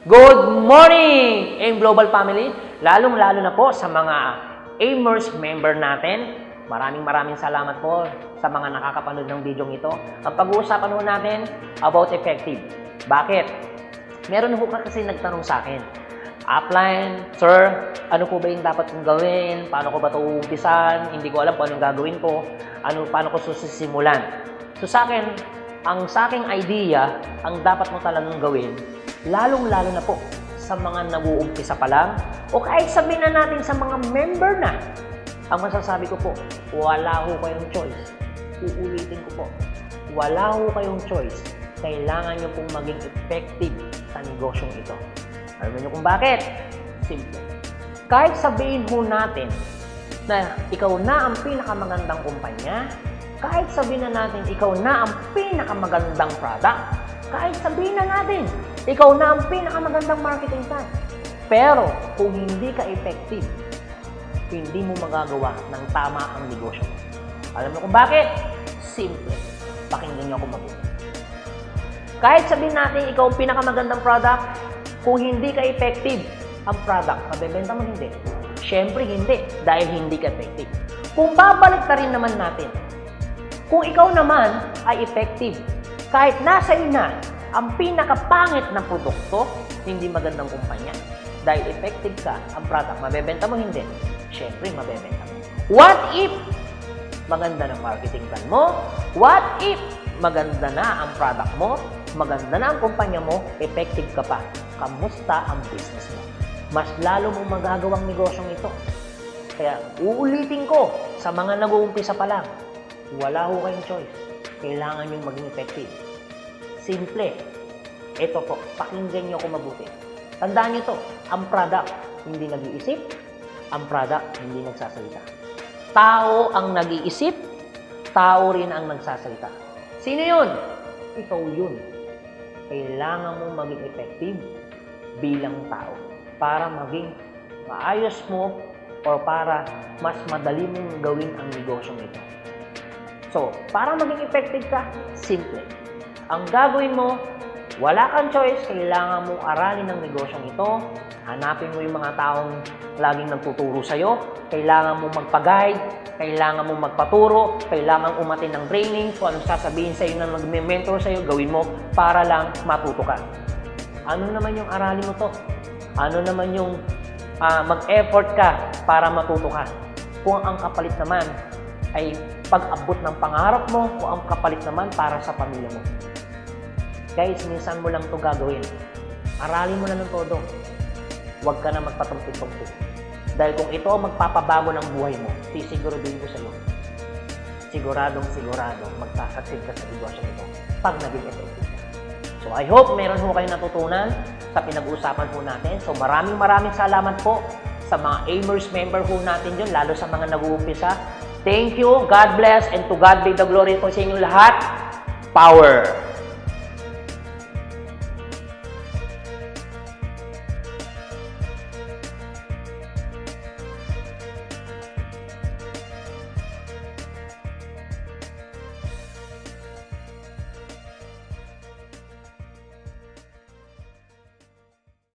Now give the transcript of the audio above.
Good morning, AIM Global Family! Lalong-lalo na po sa mga AIMers member natin. Maraming salamat po sa mga nakakapanood ng video ito. Ang pag-uusapan po natin about effective. Bakit? Meron po kasi nagtanong sa akin, upline, sir, ano po ba yung dapat kong gawin? Paano ko ba ito uumpisan? Hindi ko alam kung anong gagawin ko. Paano ko susisimulan? So sa akin, ang sa aking idea, ang dapat mo talagang gawin, lalong-lalo na po sa mga nag-uumpisa pa lang o kahit sabihin na natin sa mga member na, ang masasabi ko po, wala ho kayong choice. Uulitin ko po, wala ho kayong choice. Kailangan nyo pong maging effective sa negosyong ito. Alam nyo kung bakit? Simple. Kahit sabihin ho natin na ikaw na ang pinakamagandang kumpanya, kahit sabihin na natin ikaw na ang pinakamagandang product, kahit sabihin na natin ikaw na ang pinakamagandang marketing plan. Pero kung hindi ka effective, hindi mo magagawa ng tama ang negosyo mo. Alam mo kung bakit? Simple. Pakinggan niyo ako mabuti. Kahit sabihin natin ikaw ang pinakamagandang product, kung hindi ka effective, ang product, mabebenta mo hindi. Siyempre hindi, dahil hindi ka effective. Kung babalik na rin naman natin, kung ikaw naman ay effective, kahit nasa iyo na ang pinakapangit na produkto, hindi magandang kumpanya. Dahil effective ka, ang product, mabebenta mo hindi. Siyempre, mabebenta mo. What if maganda na marketing plan mo? What if maganda na ang product mo? Maganda na ang kumpanya mo? Effective ka pa. Kamusta ang business mo? Mas lalo mong magagawang negosyong ito. Kaya, uulitin ko sa mga nag-uumpisa pa lang, wala ho kayong choice. Kailangan yung maging effective. Simple. Ito po, pakinggan nyo ako mabuti. Tandaan nyo to, ang product hindi nag-iisip, ang product hindi nagsasalita. Tao ang nag-iisip, tao rin ang nagsasalita. Sino yun? Ikaw yun. Kailangan mong maging effective bilang tao para maging maayos mo o para mas madali mong gawin ang negosyong ito. So, para maging effective ka, simple. Ang gagawin mo, wala kang choice, kailangan mong aralin ng negosyong ito. Hanapin mo yung mga taong laging nagtuturo sa'yo. Kailangan mong magpa-guide, kailangan mong magpaturo, kailangan umatin ng training. So, anong sasabihin sa'yo na mag-mentor sa'yo, gawin mo para lang matuto ka. Ano naman yung aralin mo to? Ano naman yung mag-effort ka para matuto ka? Kung ang kapalit naman ay pag-abot ng pangarap mo o ang kapalit naman para sa pamilya mo. Guys, minsan mo lang ito gagawin. Aralin mo na ng todo. Huwag ka na magpatumpik-tumpik. Dahil kung ito ang magpapabago ng buhay mo, sisiguraduhin ko sa iyo. Siguradong magsasucceed ka sa negosyo nito pag naging effective ka. So I hope meron ho kayo natutunan sa pinag-uusapan po natin. So maraming salamat po sa mga AIMers member ho natin dyan, lalo sa mga nag-uumpisa. Thank you, God bless, and to God be the glory po sa inyong lahat. Power!